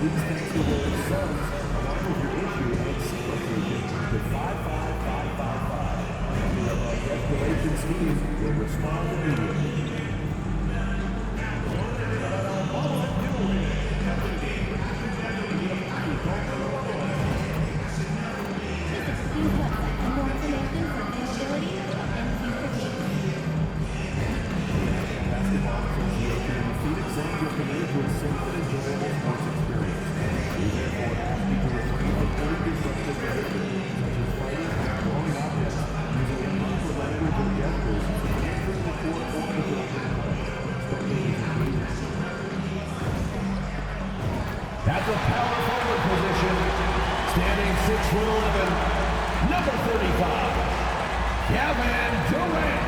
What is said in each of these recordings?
thanks to their subs, along with your issue and SEEK location to 55555. Our guest relations team will respond immediately. At the power forward position, standing 6'11", number 35, Kevin Durant.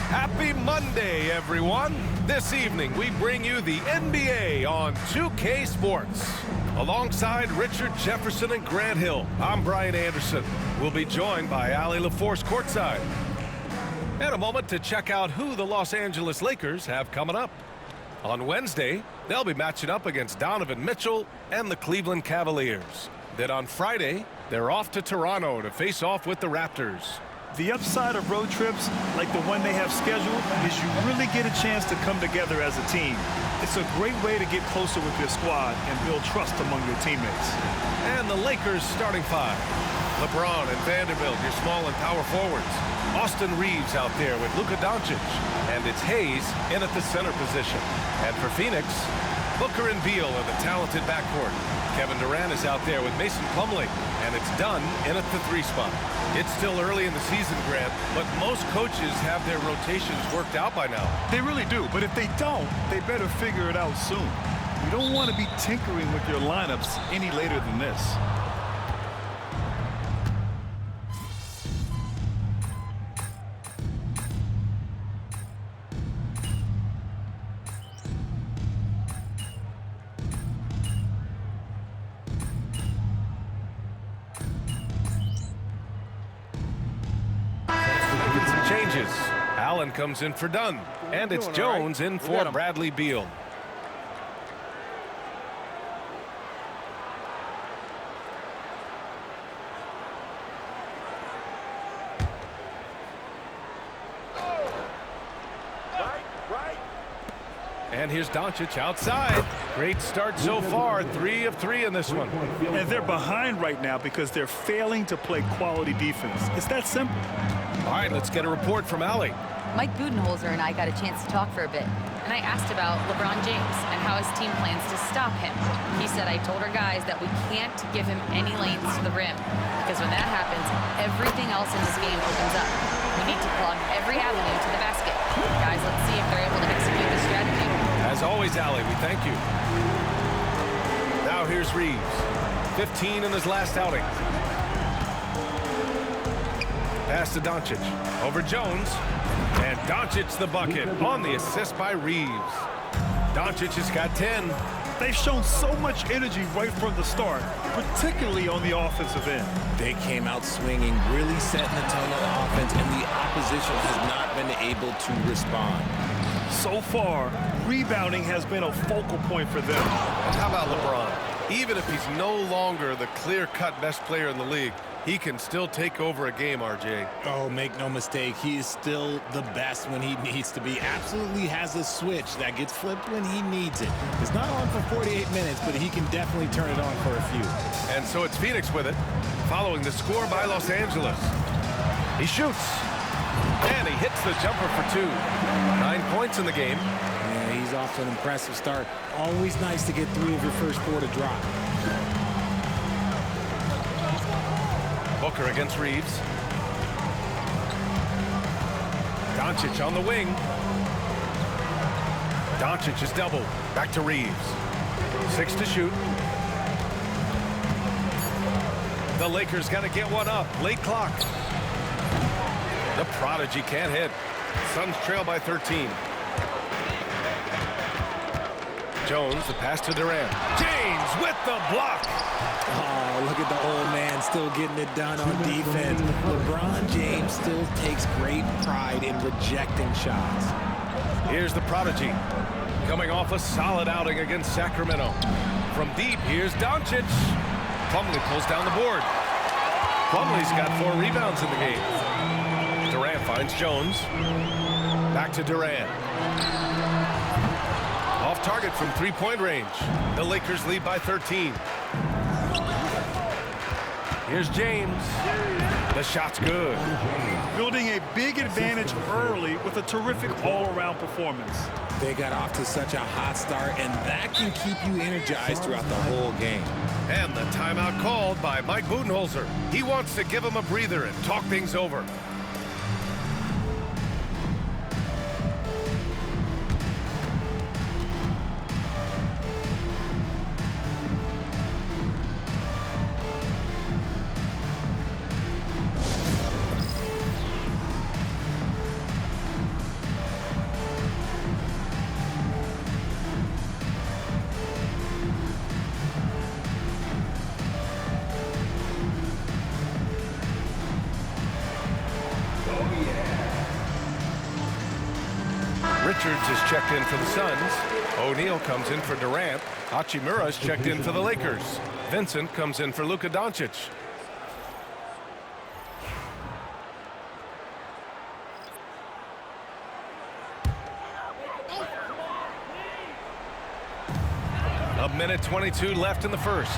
Happy Monday, everyone. This evening, we bring you the NBA on 2K Sports. Alongside Richard Jefferson and Grant Hill, I'm Brian Anderson. We'll be joined by Allie LaForce courtside. And a moment to check out who the Los Angeles Lakers have coming up. On Wednesday, they'll be matching up against Donovan Mitchell and the Cleveland Cavaliers. Then on Friday, they're off to Toronto to face off with the Raptors. The upside of road trips, like the one they have scheduled, is you really get a chance to come together as a team. It's a great way to get closer with your squad and build trust among your teammates. And the Lakers starting five. LeBron and Vanderbilt, your small and power forwards. Austin Reeves out there with Luka Doncic. And it's Hayes in at the center position. And for Phoenix, Booker and Beal in the talented backcourt. Kevin Durant is out there with Mason Plumlee. And it's Dunn in at the 3 spot. It's still early in the season, Grant, but most coaches have their rotations worked out by now. They really do, but if they don't, they better figure it out soon. You don't want to be tinkering with your lineups any later than this. Changes. Allen comes in for Dunn. And it's Jones in for Bradley Beal. And here's Doncic outside. Great start so far. 3 of 3 in this one. And they're behind right now because they're failing to play quality defense. It's that simple. All right, let's get a report from Allie. Mike Budenholzer and I got a chance to talk for a bit, and I asked about LeBron James and how his team plans to stop him. He said, I told our guys that we can't give him any lanes to the rim, because when that happens, everything else in this game opens up. We need to plug every avenue to the basket. Guys, let's see if they're able to execute this strategy. As always, Allie, we thank you. Now here's Reeves. 15 in his last outing. Pass to Doncic. Over Jones. And Doncic's the bucket on the assist by Reeves. Doncic has got 10. They've shown so much energy right from the start, particularly on the offensive end. They came out swinging, really setting the tone on the offense, and the opposition has not been able to respond. So far, rebounding has been a focal point for them. And how about LeBron? Even if he's no longer the clear-cut best player in the league, he can still take over a game, RJ. Oh, make no mistake, he is still the best when he needs to be. Absolutely has a switch that gets flipped when he needs it. It's not on for 48 minutes, but he can definitely turn it on for a few. And so it's Phoenix with it, following the score by Los Angeles. He shoots, and he hits the jumper for 2. 9 points in the game. Yeah, he's off to an impressive start. Always nice to get 3 of your first 4 to drop. Booker against Reeves. Doncic on the wing. Doncic is doubled. Back to Reeves. 6 to shoot. The Lakers got to get one up. Late clock. The prodigy can't hit. Suns trail by 13. Jones, the pass to Durant. James with the block. Oh, look at the old man still getting it done on defense. LeBron James still takes great pride in rejecting shots. Here's the prodigy, coming off a solid outing against Sacramento. From deep, here's Doncic. Plumlee pulls down the board. Plumlee's got 4 rebounds in the game. Durant finds Jones. Back to Durant. Off target from 3-point range. The Lakers lead by 13. Here's James. The shot's good. Building a big advantage early with a terrific all-around performance. They got off to such a hot start, and that can keep you energized throughout the whole game. And the timeout called by Mike Budenholzer. He wants to give him a breather and talk things over. Richards is checked in for the Suns. O'Neal comes in for Durant. Hachimura is checked in for the Lakers. Vincent comes in for Luka Doncic. A minute 22 left in the first.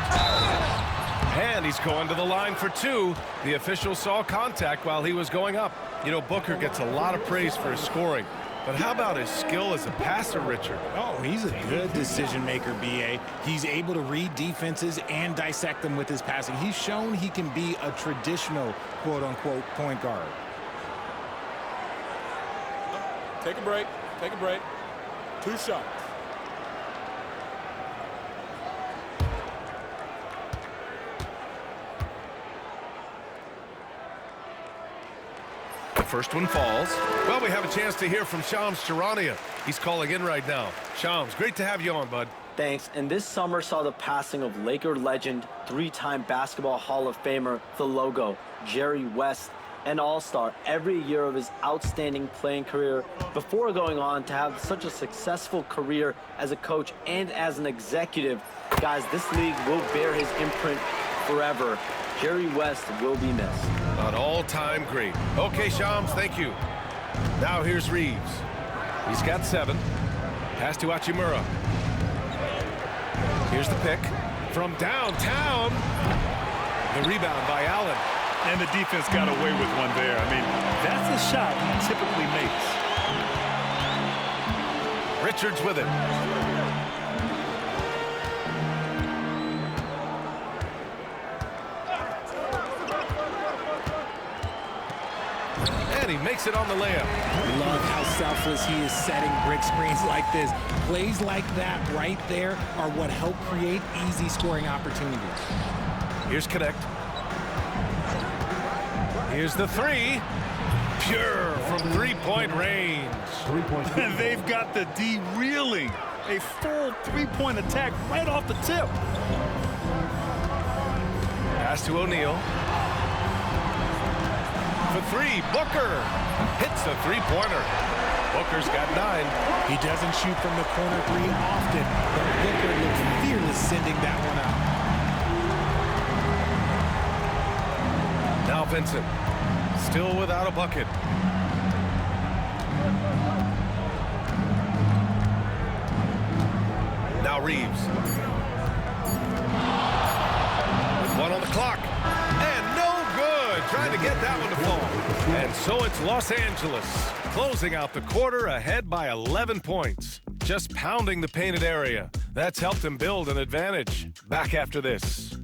And he's going to the line for 2. The official saw contact while he was going up. You know, Booker gets a lot of praise for his scoring. But how about his skill as a passer, Richard? Oh, he's a good decision maker, B.A. He's able to read defenses and dissect them with his passing. He's shown he can be a traditional, quote-unquote, point guard. Take a break. Take a break. 2 shots. First one falls. Well, we have a chance to hear from Shams Charania. He's calling in right now. Shams, great to have you on, bud. Thanks. And this summer saw the passing of Laker legend, 3-time Basketball Hall of Famer, the logo, Jerry West, an all-star every year of his outstanding playing career before going on to have such a successful career as a coach and as an executive. Guys, this league will bear his imprint forever. Jerry West will be missed. An all-time great. Okay, Shams, thank you. Now here's Reeves. He's got 7. Pass to Hachimura. Here's the pick from downtown. The rebound by Allen. And the defense got away with one there. I mean, that's a shot he typically makes. Richards with it. And he makes it on the layup. Love how selfless he is setting brick screens like this. Plays like that right there are what help create easy scoring opportunities. Here's Connect. Here's the 3. Pure from 3-point range. 3-point. And they've got the D reeling. A full 3-point attack right off the tip. Pass to O'Neal. For 3, Booker hits a 3-pointer. Booker's got 9. He doesn't shoot from the corner 3 often, but Booker looks fearless sending that one out. Now Vincent, still without a bucket. Now Reeves. With 1 on the clock. And no good. Trying to get that one to fall. And so it's Los Angeles closing out the quarter ahead by 11 points. Just pounding the painted area. That's helped him build an advantage. Back after this.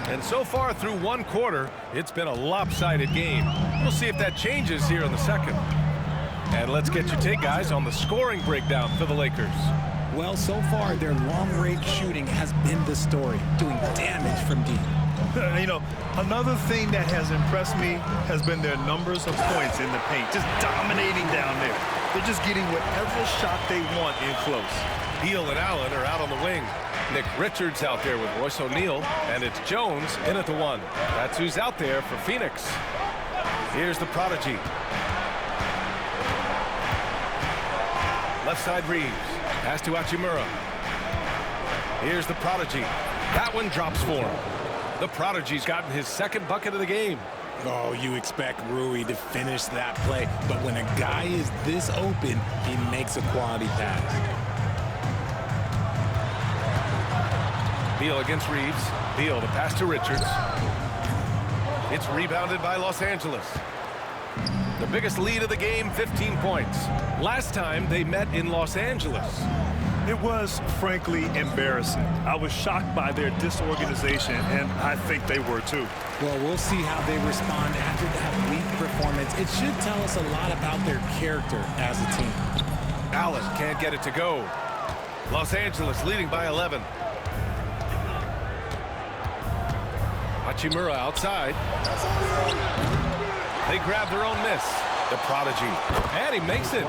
And so far through 1 quarter, it's been a lopsided game. We'll see if that changes here in the second. And let's get your take, guys, on the scoring breakdown for the Lakers. Well, so far, their long-range shooting has been the story, doing damage from deep. You know, another thing that has impressed me has been their numbers of points in the paint, just dominating down there. They're just getting whatever shot they want in close. Beal and Allen are out on the wing. Nick Richards out there with Royce O'Neal, and it's Jones in at the 1. That's who's out there for Phoenix. Here's the prodigy. Left side Reeves. Pass to Hachimura. Here's the prodigy. That one drops for him. The prodigy's gotten his second bucket of the game. Oh, you expect Rui to finish that play, but when a guy is this open, he makes a quality pass. Beal against Reeves. Beal, the pass to Richards. It's rebounded by Los Angeles. The biggest lead of the game, 15 points. Last time they met in Los Angeles. It was, frankly, embarrassing. I was shocked by their disorganization, and I think they were too. Well, we'll see how they respond after that weak performance. It should tell us a lot about their character as a team. Allen can't get it to go. Los Angeles leading by 11. Hachimura outside. They grab their own miss. The prodigy. And he makes it.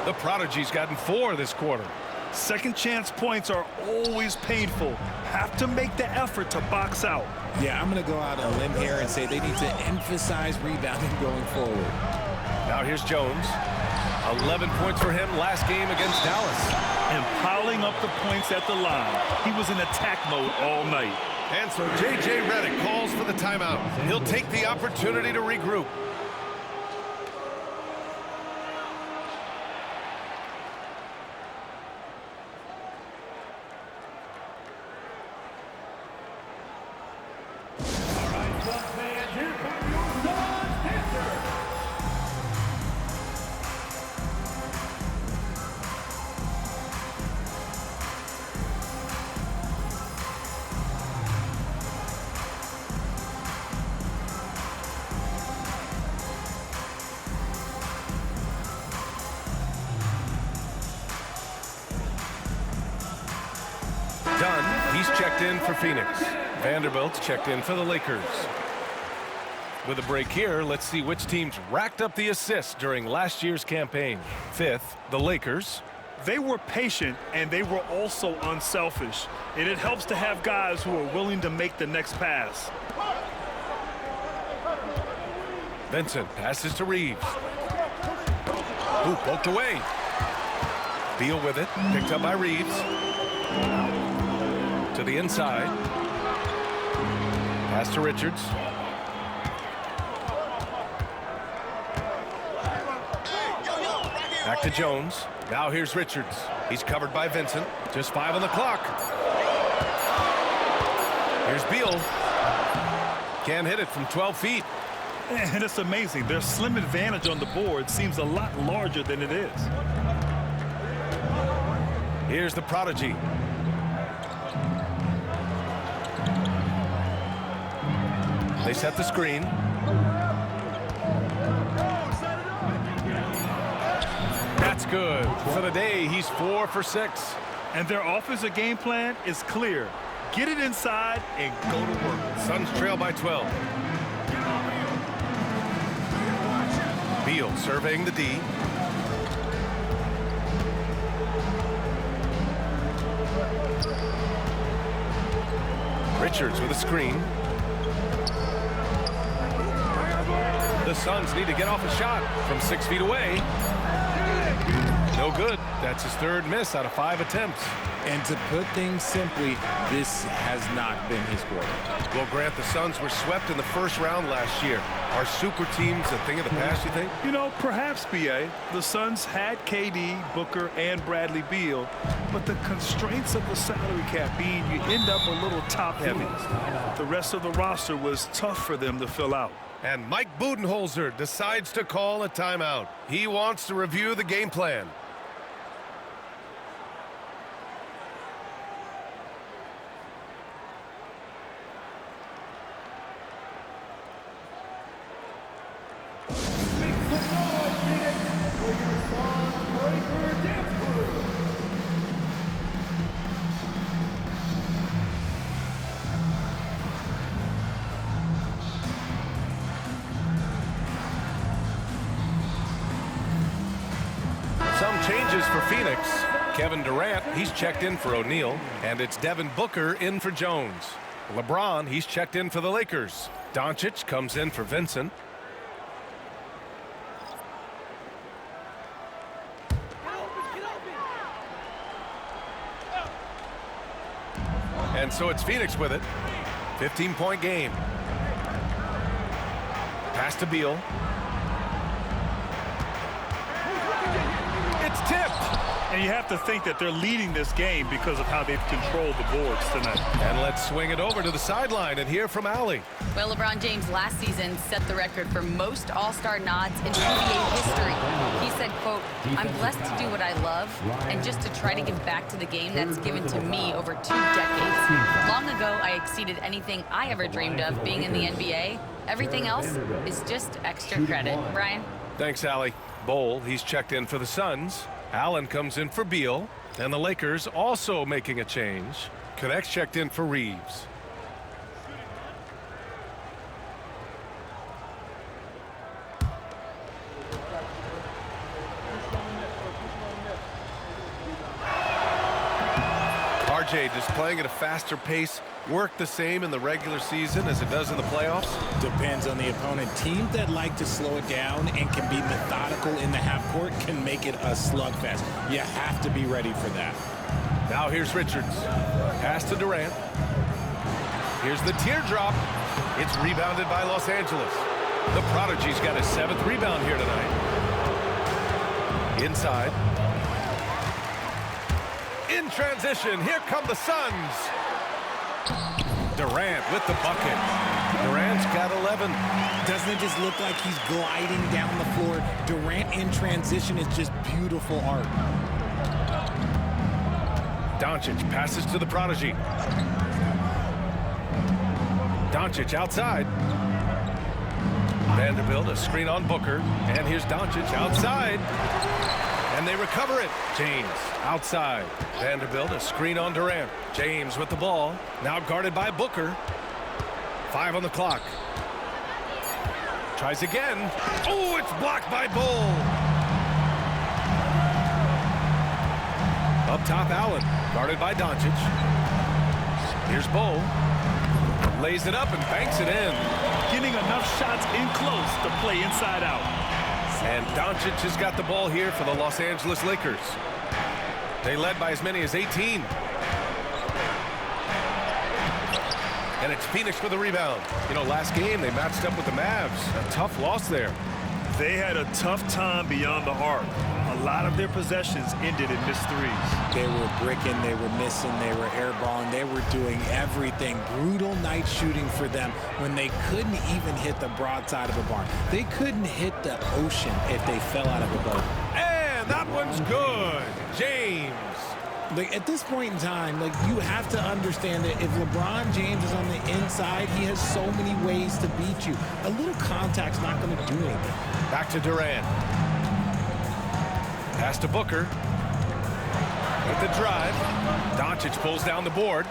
The prodigy's gotten 4 this quarter. Second chance points are always painful. Have to make the effort to box out. Yeah, I'm going to go out on a limb here and say they need to emphasize rebounding going forward. Now here's Jones. 11 points for him last game against Dallas. And piling up the points at the line. He was in attack mode all night. And so J.J. Redick calls for the timeout. He'll take the opportunity to regroup. Dunn, he's checked in for Phoenix. Vanderbilt's checked in for the Lakers. With a break here, let's see which teams racked up the assists during last year's campaign. 5th, the Lakers. They were patient, and they were also unselfish. And it helps to have guys who are willing to make the next pass. Vincent passes to Reeves. Ooh, poked away. Beal with it, picked up by Reeves. To the inside. Pass to Richards. Back to Jones. Now here's Richards. He's covered by Vincent. Just 5 on the clock. Here's Beal. Can't hit it from 12 feet. And it's amazing. Their slim advantage on the board seems a lot larger than it is. Here's the prodigy. They set the screen. That's good. For the day, he's 4 for 6. And their offensive game plan is clear. Get it inside and go to work. Suns trail by 12. Beal surveying the D. Richards with a screen. The Suns need to get off a shot from 6 feet away. No good. That's his 3rd miss out of 5 attempts. And to put things simply, this has not been his quarter. Well, Grant, the Suns were swept in the first round last year. Are super teams a thing of the past, you think? You know, perhaps, B.A. The Suns had KD, Booker, and Bradley Beal, but the constraints of the salary cap mean you end up a little top-heavy. The rest of the roster was tough for them to fill out. And Mike Budenholzer decides to call a timeout. He wants to review the game plan. changes for Phoenix. Kevin Durant, he's checked in for O'Neal, and it's Devin Booker in for Jones. LeBron, he's checked in for the Lakers. Doncic comes in for Vincent. And so it's Phoenix with it. 15-point game. Pass to Beal. It's tipped. And you have to think that they're leading this game because of how they've controlled the boards tonight. And let's swing it over to the sideline and hear from Allie. Well, LeBron James last season set the record for most All-Star nods in NBA history. He said, quote, "I'm blessed to do what I love and just to try to give back to the game that's given to me over 2 decades. Long ago, I exceeded anything I ever dreamed of being in the NBA. Everything else is just extra credit." Brian? Thanks, Allie. Bowl, he's checked in for the Suns. Allen comes in for Beal. And the Lakers also making a change. Connects checked in for Reeves. RJ just playing at a faster pace. Work the same in the regular season as it does in the playoffs? Depends on the opponent. Teams that like to slow it down and can be methodical in the half court can make it a slugfest. You have to be ready for that. Now here's Richards. Pass to Durant. Here's the teardrop. It's rebounded by Los Angeles. The Prodigy's got his 7th rebound here tonight. Inside. In transition, here come the Suns. Durant with the bucket. Durant's got 11. Doesn't it just look like he's gliding down the floor? Durant in transition is just beautiful art. Doncic passes to the Prodigy. Doncic outside. Vanderbilt, a screen on Booker. And here's Doncic outside. And they recover it. James outside. Vanderbilt, a screen on Durant. James with the ball. Now guarded by Booker. 5 on the clock. Tries again. Oh, it's blocked by Bull. Up top, Allen. Guarded by Doncic. Here's Bull. Lays it up and banks it in. Getting enough shots in close to play inside out. And Doncic has got the ball here for the Los Angeles Lakers. They led by as many as 18. And it's Phoenix for the rebound. You know, last game they matched up with the Mavs. A tough loss there. They had a tough time beyond the arc. A lot of their possessions ended in missed threes. They were bricking, they were missing, they were airballing, they were doing everything. Brutal night shooting for them when they couldn't even hit the broadside of a barn. They couldn't hit the ocean if they fell out of a boat. And that one's good. James. Like, at this point in time, like, you have to understand that if LeBron James is on the inside, he has so many ways to beat you. A little contact's not going to do anything. Back to Durant. Pass to Booker. With the drive. Doncic pulls down the board.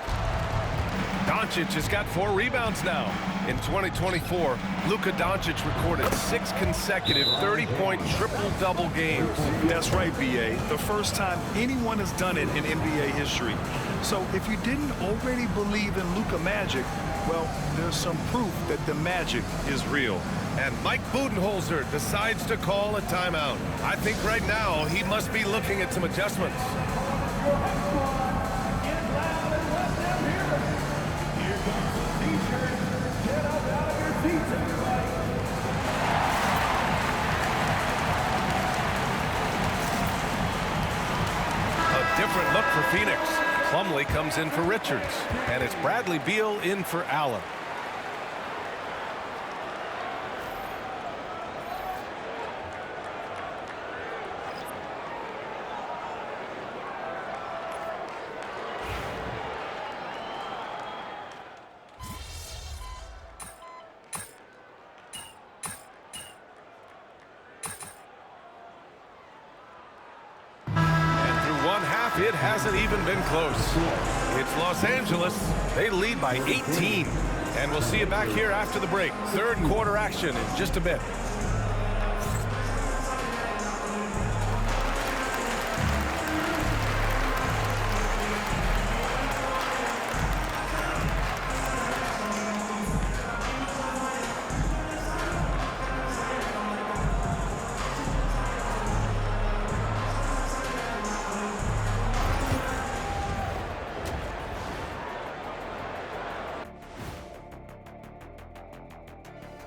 Doncic has got 4 rebounds now. In 2024, Luka Doncic recorded 6 consecutive 30-point triple-double games. That's right, B.A. The first time anyone has done it in NBA history. So if you didn't already believe in Luka Magic, well, there's some proof that the magic is real. And Mike Budenholzer decides to call a timeout. I think right now he must be looking at some adjustments. Different look for Phoenix. Plumlee comes in for Richards. And it's Bradley Beal in for Allen. It hasn't even been close. It's Los Angeles. They lead by 18. And we'll see you back here after the break. Third quarter action in just a bit.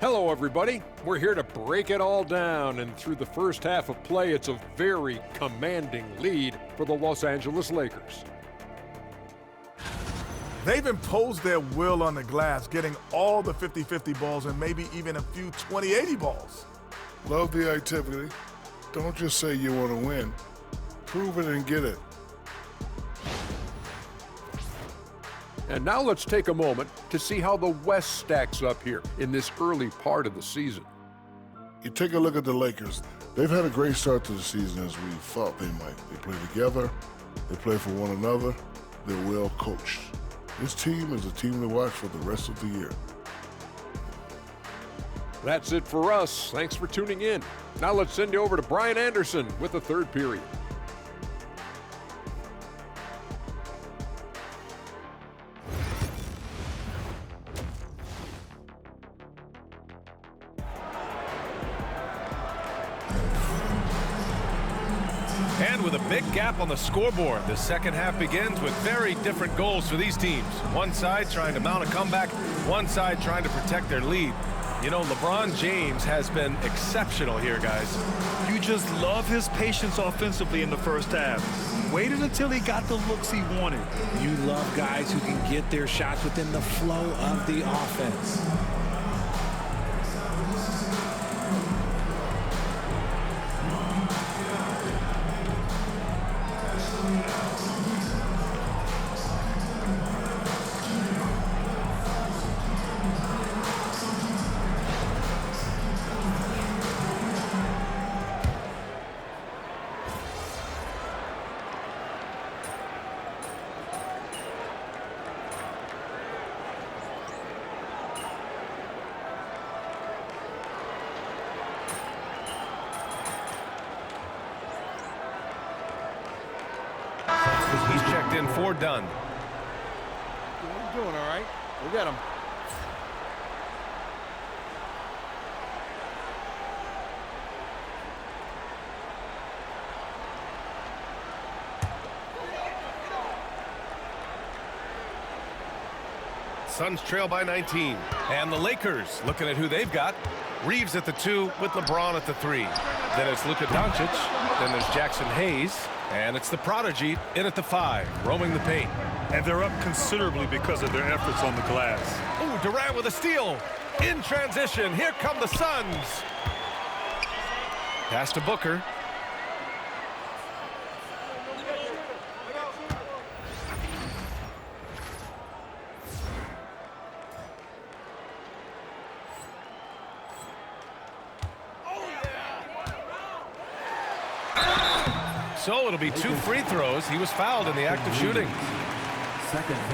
Hello, everybody. We're here to break it all down, and through the first half of play, it's a very commanding lead for the Los Angeles Lakers. They've imposed their will on the glass, getting all the 50-50 balls and maybe even a few 20-80 balls. Love the activity. Don't just say you want to win. Prove it and get it. And now let's take a moment to see how the West stacks up here in this early part of the season. You take a look at the Lakers. They've had a great start to the season as we thought they might. They play together, they play for one another, they're well coached. This team is a team to watch for the rest of the year. That's it for us. Thanks for tuning in. Now let's send you over to Brian Anderson with the third period. And with a big gap on the scoreboard, the second half begins with very different goals for these teams. One side trying to mount a comeback, one side trying to protect their lead. You know, LeBron James has been exceptional here, guys. You just love his patience offensively in the first half. Waited until he got the looks he wanted. You love guys who can get their shots within the flow of the offense. He's checked in for Dunn. What are you doing, all right? We'll get him. Suns trail by 19. And the Lakers looking at who they've got. Reeves at the 2 with LeBron at the 3. Then it's Luka Doncic. Then there's Jackson Hayes. And it's the prodigy in at the 5, roaming the paint. And they're up considerably because of their efforts on the glass. Ooh, Durant with a steal. In transition, here come the Suns. Pass to Booker. So it'll be 2 free throws. He was fouled in the act of shooting.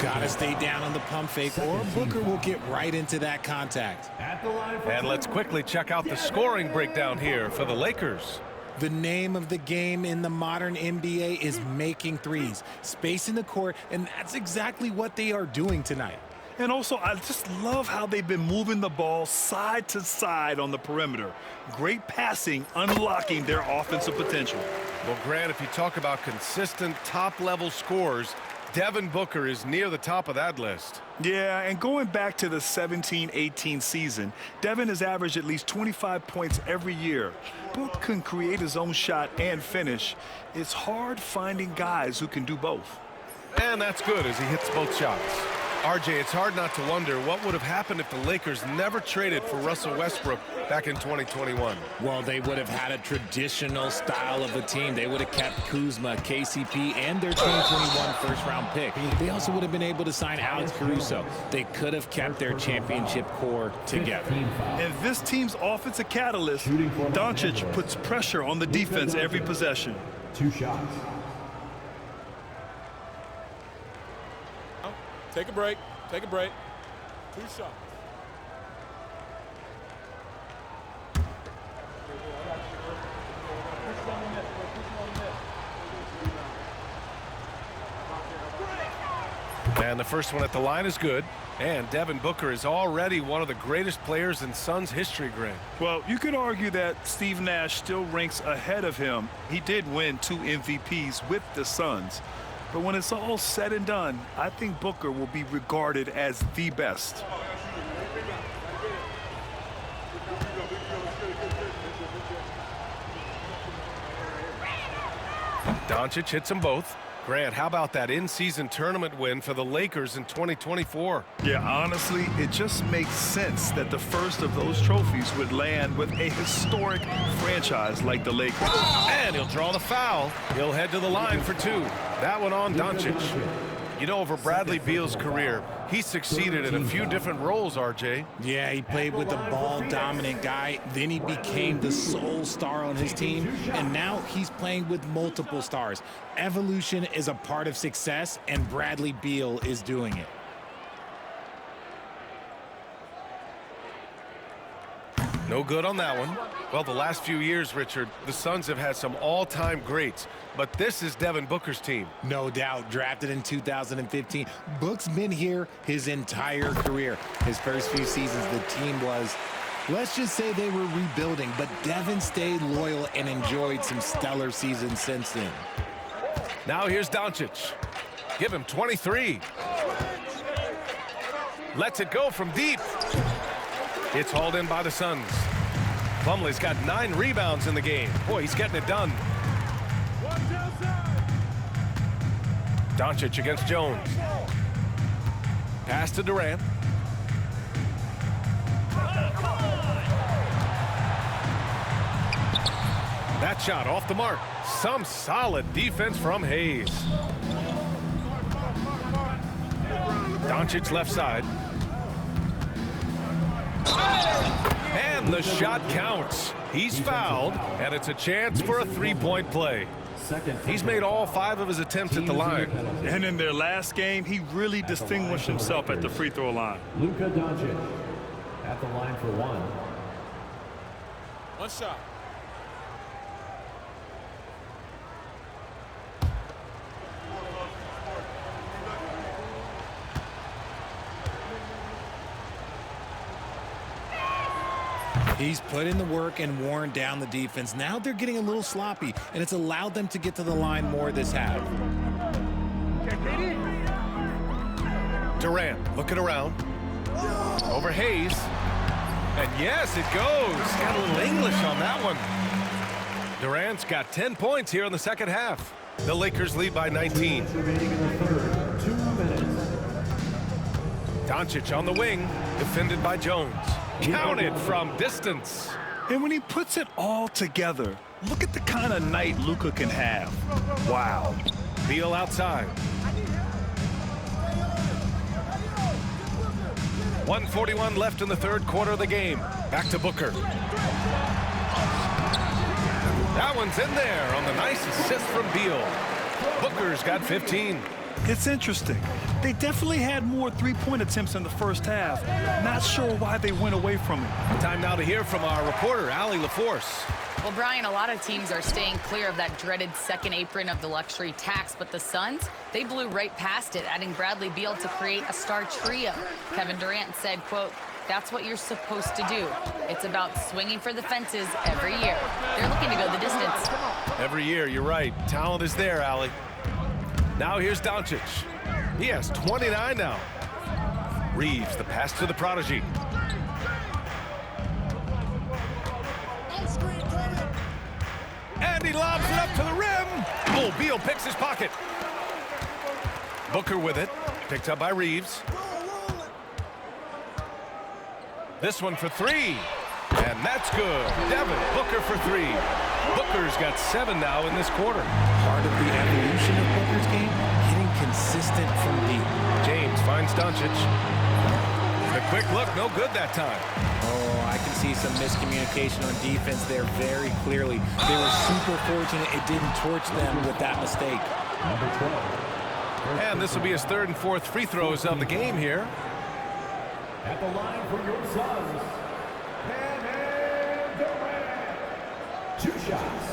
Gotta stay down on the pump fake, or Booker will get right into that contact. And let's quickly check out the scoring breakdown here for the Lakers. The name of the game in the modern NBA is making threes, spacing the court, and that's exactly what they are doing tonight. And also, I just love how they've been moving the ball side to side on the perimeter. Great passing, unlocking their offensive potential. Well, Grant, if you talk about consistent top-level scores, Devin Booker is near the top of that list. Yeah, and going back to the 17-18 season, Devin has averaged at least 25 points every year. Book can create his own shot and finish. It's hard finding guys who can do both. And that's good as he hits both shots. RJ, it's hard not to wonder what would have happened if the Lakers never traded for Russell Westbrook back in 2021. Well, they would have had a traditional style of a team. They would have kept Kuzma, KCP, and their 2021 first-round pick. They also would have been able to sign Alex Caruso. They could have kept their championship core together. And this team's offensive catalyst, Doncic, puts pressure on the defense every possession. 2 shots. Take a break. Take a break. 2 shots. And the first one at the line is good. And Devin Booker is already one of the greatest players in Suns history, Grant. Well, you could argue that Steve Nash still ranks ahead of him. He did win 2 MVPs with the Suns. But when it's all said and done, I think Booker will be regarded as the best. Doncic hits them both. Grant, how about that in-season tournament win for the Lakers in 2024? Yeah, honestly, it just makes sense that the first of those trophies would land with a historic franchise like the Lakers. And he'll draw the foul. He'll head to the line for two. That one on Doncic. You know, over Bradley Beal's career, he succeeded in a few different roles, RJ. Yeah, he played with the ball-dominant guy. Then he became the sole star on his team. And now he's playing with multiple stars. Evolution is a part of success, and Bradley Beal is doing it. No good on that one. Well, the last few years, Richard, the Suns have had some all-time greats, but this is Devin Booker's team. No doubt, drafted in 2015. Book's been here his entire career. His first few seasons, the team was, let's just say they were rebuilding, but Devin stayed loyal and enjoyed some stellar seasons since then. Now here's Doncic. Give him 23. Lets it go from deep. It's hauled in by the Suns. Plumlee's got 9 rebounds in the game. Boy, he's getting it done. Doncic against Jones. Pass to Durant. That shot off the mark. Some solid defense from Hayes. Doncic left side. And the shot counts. He's fouled, and it's a chance for a three-point play. He's made all 5 of his attempts at the line. And in their last game, he really distinguished himself at the free throw line. Luka Doncic at the line for one. One shot. He's put in the work and worn down the defense. Now they're getting a little sloppy, and it's allowed them to get to the line more this half. Durant looking around. Over Hayes. And yes, it goes. Got a little English on that one. Durant's got 10 points here in the second half. The Lakers lead by 19. Doncic on the wing, defended by Jones. Counted from distance. And when he puts it all together, look at the kind of night Luka can have. Wow. Beal outside. 1:41 left in the third quarter of the game. Back to Booker. That one's in there on the nice assist from Beal. Booker's got 15. It's interesting. They definitely had more three-point attempts in the first half. Not sure why they went away from it. Time now to hear from our reporter, Allie LaForce. Well, Brian, a lot of teams are staying clear of that dreaded second apron of the luxury tax, but the Suns, they blew right past it, adding Bradley Beal to create a star trio. Kevin Durant said, quote, "That's what you're supposed to do. It's about swinging for the fences every year." They're looking to go the distance. Every year, you're right. Talent is there, Allie. Now here's Doncic. He has 29 now. Reeves, the pass to the prodigy. And he lobs it up to the rim. Oh, Beal picks his pocket. Booker with it. Picked up by Reeves. This one for 3. And that's good. Devin Booker for 3. Booker's got 7 now in this quarter. Part of the evolution of Booker's game, getting consistent from deep. James finds Doncic. The quick look, no good that time. Oh, I can see some miscommunication on defense there very clearly. They were super fortunate it didn't torch them with that mistake. Number 12. And this will be his 3rd and 4th free throws of the game here. At the line for your Suns, Kevin Durant. 2 shots.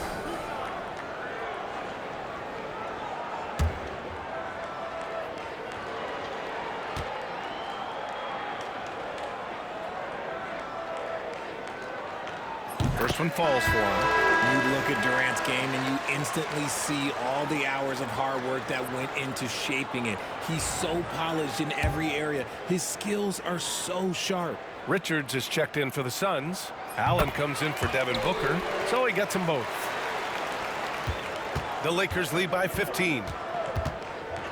First one falls for him. You look at Durant's game and you instantly see all the hours of hard work that went into shaping it. He's so polished in every area. His skills are so sharp. Richards is checked in for the Suns. Allen comes in for Devin Booker, so he gets them both. The Lakers lead by 15.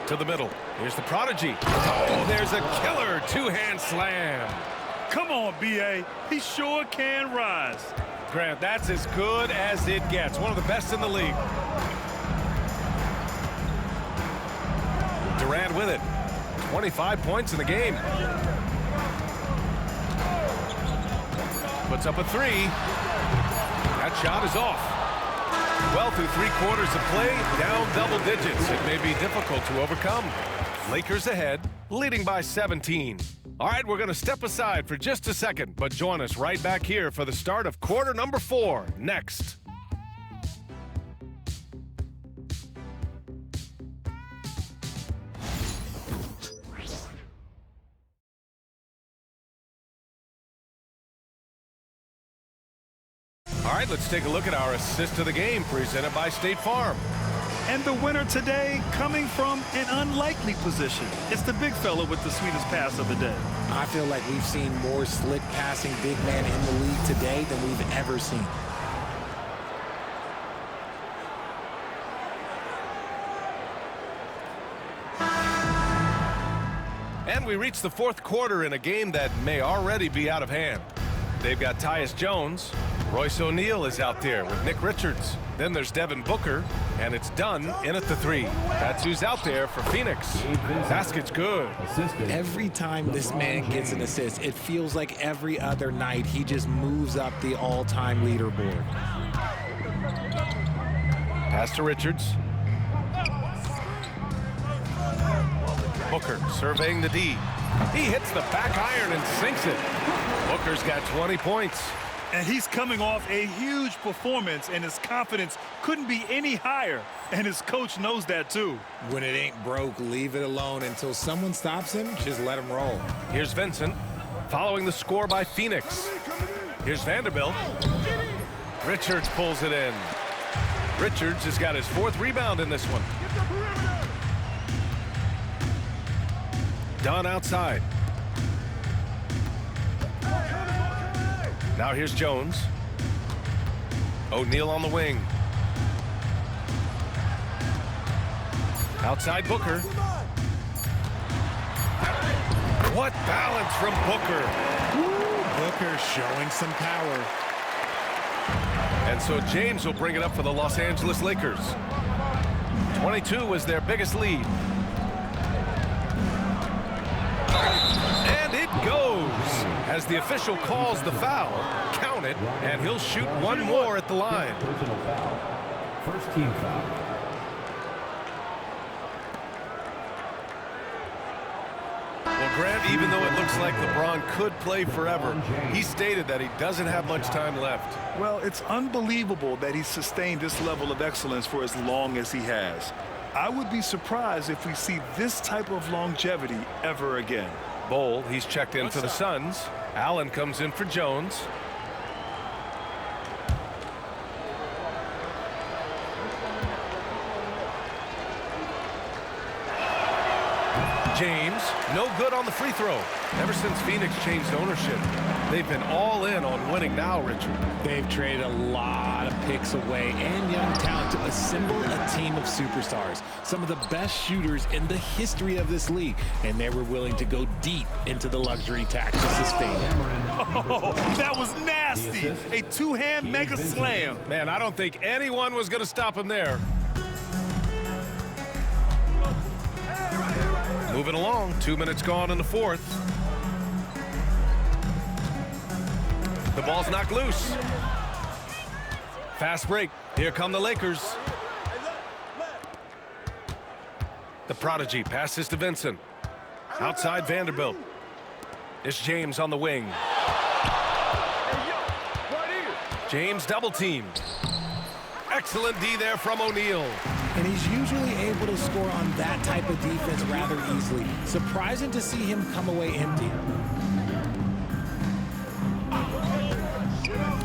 To the middle. Here's the Prodigy. Oh, there's a killer two-hand slam. Come on, B.A. He sure can rise. Grant, that's as good as it gets. One of the best in the league. Durant with it. 25 points in the game. Puts up a three. That shot is off. Well, through 3 quarters of play, down double digits. It may be difficult to overcome. Lakers ahead, leading by 17. All right, we're going to step aside for just a second, but join us right back here for the start of quarter number 4 next. All right, let's take a look at our assist of the game presented by State Farm. And the winner today coming from an unlikely position. It's the big fella with the sweetest pass of the day. I feel like we've seen more slick passing big man in the league today than we've ever seen. And we reach the 4th quarter in a game that may already be out of hand. They've got Tyus Jones. Royce O'Neal is out there with Nick Richards. Then there's Devin Booker, and it's Dunn in at the 3. That's who's out there for Phoenix. Basket's good. Every time this man gets an assist, it feels like every other night he just moves up the all-time leaderboard. Pass to Richards. Booker surveying the D. He hits the back iron and sinks it. Booker's got 20 points. And he's coming off a huge performance, and his confidence couldn't be any higher. And his coach knows that, too. When it ain't broke, leave it alone. Until someone stops him, just let him roll. Here's Vincent, following the score by Phoenix. Here's Vanderbilt. Richards pulls it in. Richards has got his 4th rebound in this one. Dunn outside. Now here's Jones. O'Neal on the wing. Outside Booker. What balance from Booker. Booker showing some power. And so James will bring it up for the Los Angeles Lakers. 22 was their biggest lead. And it goes. As the official calls the foul, count it, and he'll shoot one more at the line. Personal foul. First team foul. Well, Grant, even though it looks like LeBron could play forever, he stated that he doesn't have much time left. Well, it's unbelievable that he's sustained this level of excellence for as long as he has. I would be surprised if we see this type of longevity ever again. Bol, he's checked in for the Suns. Allen comes in for Jones. James, no good on the free throw. Ever since Phoenix changed ownership, they've been all in on winning now, Richard. They've traded a lot of picks away and young talent to assemble a team of superstars. Some of the best shooters in the history of this league. And they were willing to go deep into the luxury tax to sustain it. Oh, that was nasty. A two-hand mega slam. Man, I don't think anyone was going to stop him there. Moving along, 2 minutes gone in the 4th. The ball's knocked loose. Fast break. Here come the Lakers. The Prodigy passes to Vincent. Outside Vanderbilt. It's James on the wing. James double teamed. Excellent D there from O'Neal. And he's usually able to score on that type of defense rather easily. Surprising to see him come away empty.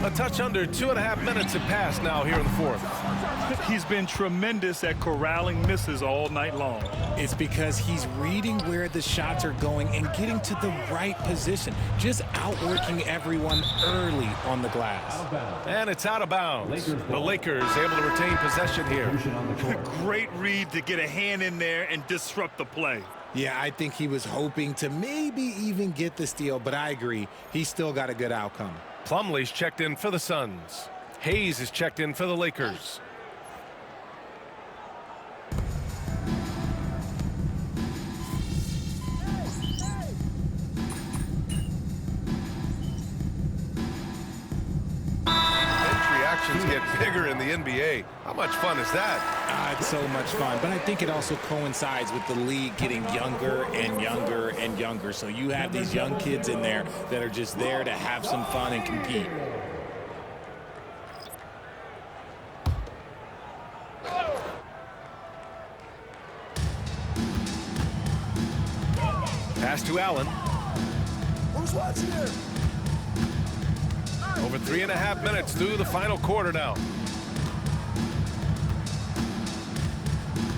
A touch under 2.5 minutes have passed now here in the fourth. He's been tremendous at corralling misses all night long. It's because he's reading where the shots are going and getting to the right position, just outworking everyone early on the glass. And it's out of bounds. The Lakers able to retain possession here. Great read to get a hand in there and disrupt the play. Yeah, I think he was hoping to maybe even get the steal, but I agree. He's still got a good outcome. Plumlee's checked in for the Suns. Hayes is checked in for the Lakers. Reactions get bigger in the NBA. How much fun is that? It's so much fun, but I think it also coincides with the league getting younger and younger and younger. So you have these young kids in there that are just there to have some fun and compete. Pass to Allen. Who's watching here? Over 3.5 minutes through the final quarter now.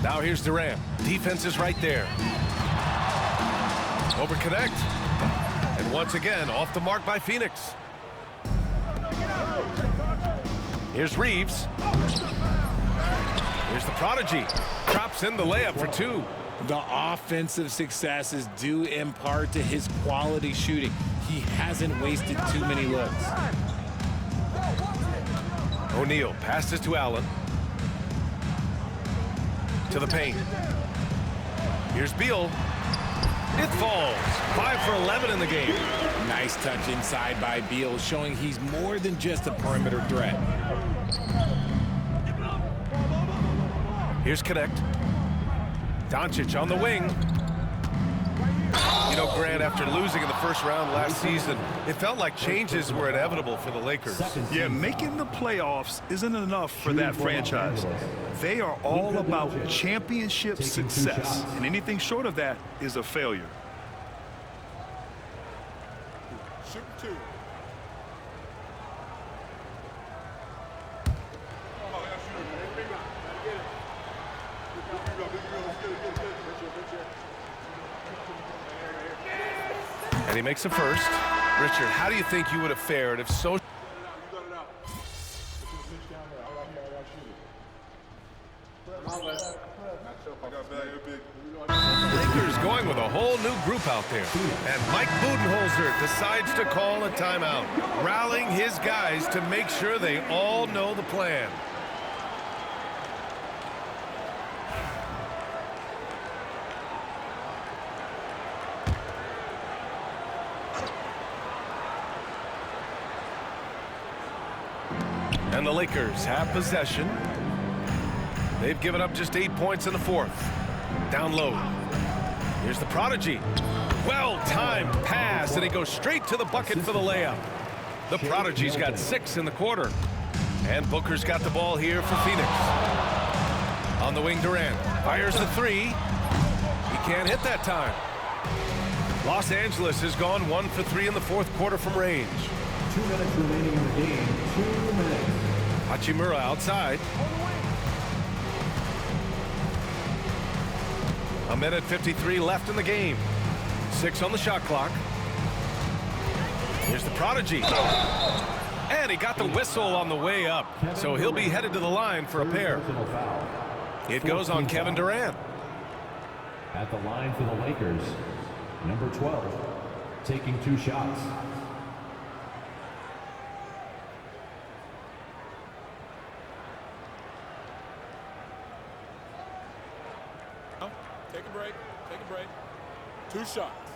Now here's Durant. Defense is right there. Over connect. And once again, off the mark by Phoenix. Here's Reeves. Here's the prodigy. Drops in the layup for two. The offensive success is due in part to his quality shooting. He hasn't wasted too many looks. O'Neal passes to Allen. To the paint. Here's Beal. It falls. 5 for 11 in the game. Nice touch inside by Beal, showing he's more than just a perimeter threat. Here's Connect. Doncic on the wing. You know, Grant, after losing in the first round last season, it felt like changes were inevitable for the Lakers. Yeah, making the playoffs isn't enough for that franchise. They are all about championship success, and anything short of that is a failure. Shoot two. And he makes a first. Richard, how do you think you would have fared if so? Lakers going with a whole new group out there. And Mike Budenholzer decides to call a timeout, rallying his guys to make sure they all know the plan. And the Lakers have possession. They've given up just 8 points in the fourth. Down low. Here's the prodigy. Well-timed pass, and he goes straight to the bucket for the layup. The prodigy's got 6 in the quarter. And Booker's got the ball here for Phoenix. On the wing, Durant fires the three. He can't hit that time. Los Angeles has gone 1 for 3 in the fourth quarter from range. 2 minutes remaining in the game. 2 minutes. Hachimura outside. 1:53 left in the game. 6 on the shot clock. Here's the prodigy. And he got the whistle on the way up. So he'll be headed to the line for a pair. It goes on Kevin Durant. At the line for the Lakers, number 12, taking 2 shots. Take a break. Take a break. 2 shots.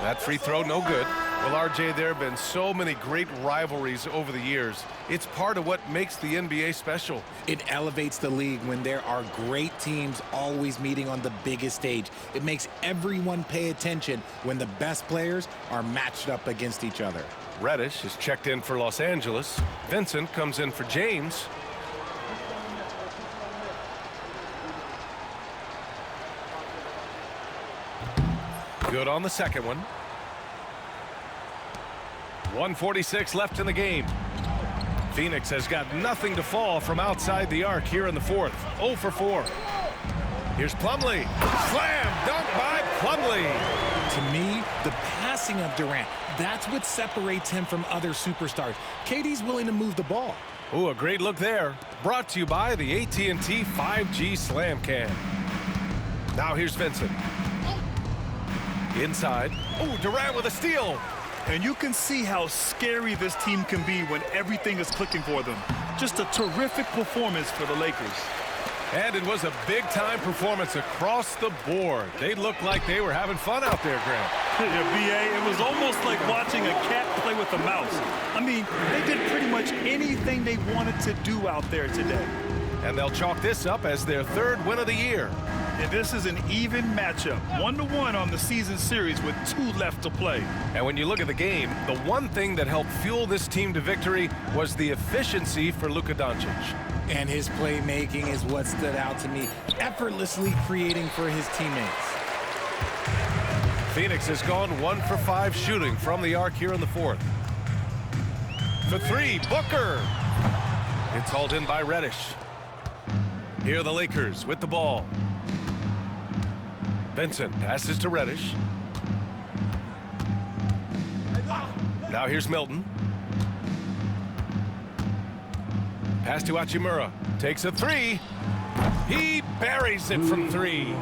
That free throw, no good. Well, RJ, there have been so many great rivalries over the years. It's part of what makes the NBA special. It elevates the league when there are great teams always meeting on the biggest stage. It makes everyone pay attention when the best players are matched up against each other. Reddish is checked in for Los Angeles. Vincent comes in for James. Good on the second one. 1:46 left in the game. Phoenix has got nothing to fall from outside the arc here in the fourth. 0 for 4. Here's Plumlee. Slam dunk by Plumlee. To me, the passing of Durant, that's what separates him from other superstars. KD's willing to move the ball. Ooh, a great look there. Brought to you by the AT&T 5G Slam Cam. Now here's Vincent. Inside. Ooh, Durant with a steal. And you can see how scary this team can be when everything is clicking for them. Just a terrific performance for the Lakers. And it was a big-time performance across the board. They looked like they were having fun out there, Grant. Yeah, B.A., it was almost like watching a cat play with a mouse. I mean, they did pretty much anything they wanted to do out there today. And they'll chalk this up as their third win of the year. And this is an even matchup, 1-1 on the season series with 2 left to play. And when you look at the game, the one thing that helped fuel this team to victory was the efficiency for Luka Doncic. And his playmaking is what stood out to me, effortlessly creating for his teammates. Phoenix has gone 1 for 5 shooting from the arc here in the fourth. For 3, Booker. It's hauled in by Reddish. Here are the Lakers with the ball. Vincent passes to Reddish. Now here's Milton. Pass to Hachimura. Takes a 3. He buries it from 3.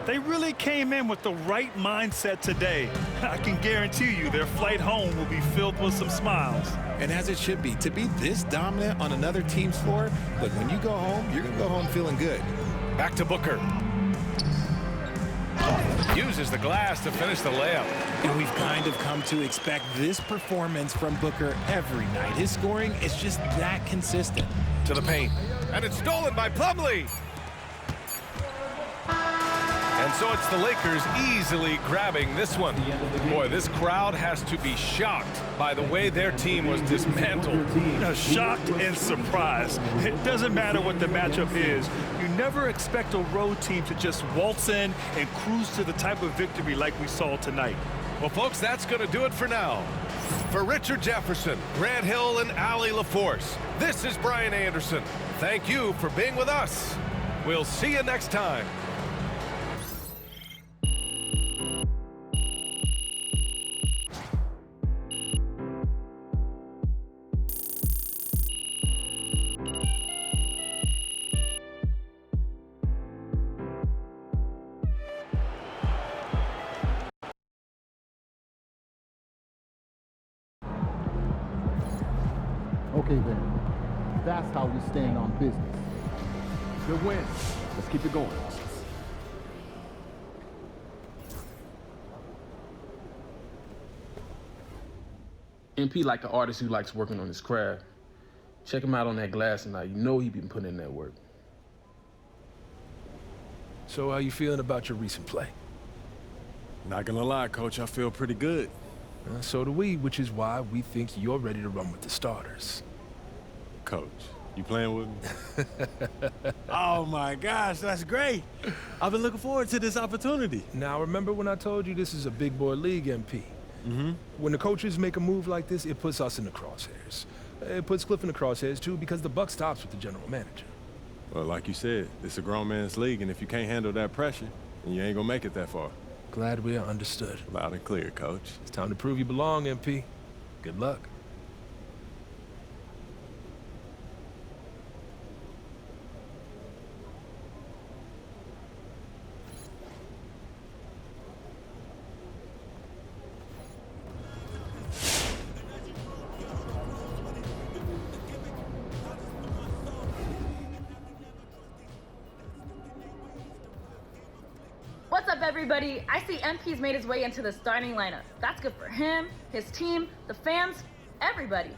They really came in with the right mindset today. I can guarantee you their flight home will be filled with some smiles. And as it should be, to be this dominant on another team's floor, look, when you go home, you're going to go home feeling good. Back to Booker. Uses the glass to finish the layup. And we've kind of come to expect this performance from Booker every night. His scoring is just that consistent. To the paint. And it's stolen by Plumlee. And so it's the Lakers easily grabbing this one. Boy, this crowd has to be shocked by the way their team was dismantled. Shocked and surprised. It doesn't matter what the matchup is. You never expect a road team to just waltz in and cruise to the type of victory like we saw tonight. Well, folks, that's going to do it for now. For Richard Jefferson, Grant Hill, and Allie LaForce, this is Brian Anderson. Thank you for being with us. We'll see you next time. Okay then, that's how we stand on business. Good win. Let's keep it going. MP like an artist who likes working on his craft. Check him out on that glass tonight. You know he been putting in that work. So how you feeling about your recent play? Not gonna lie, Coach, I feel pretty good. So do we, which is why we think you're ready to run with the starters. Coach, you playing with me? Oh my gosh, that's great. I've been looking forward to this opportunity. Now remember when I told you this is a big boy league, MP? Mm-hmm. When the coaches make a move like this, it puts us in the crosshairs. It puts Cliff in the crosshairs too because the buck stops with the general manager. Well, like you said, it's a grown man's league, and if you can't handle that pressure, then you ain't gonna make it that far. Glad we are understood. Loud and clear, Coach. It's time to prove you belong, MP. Good luck. What's up, everybody? I see MP's made his way into the starting lineup. That's good for him, his team, the fans, everybody.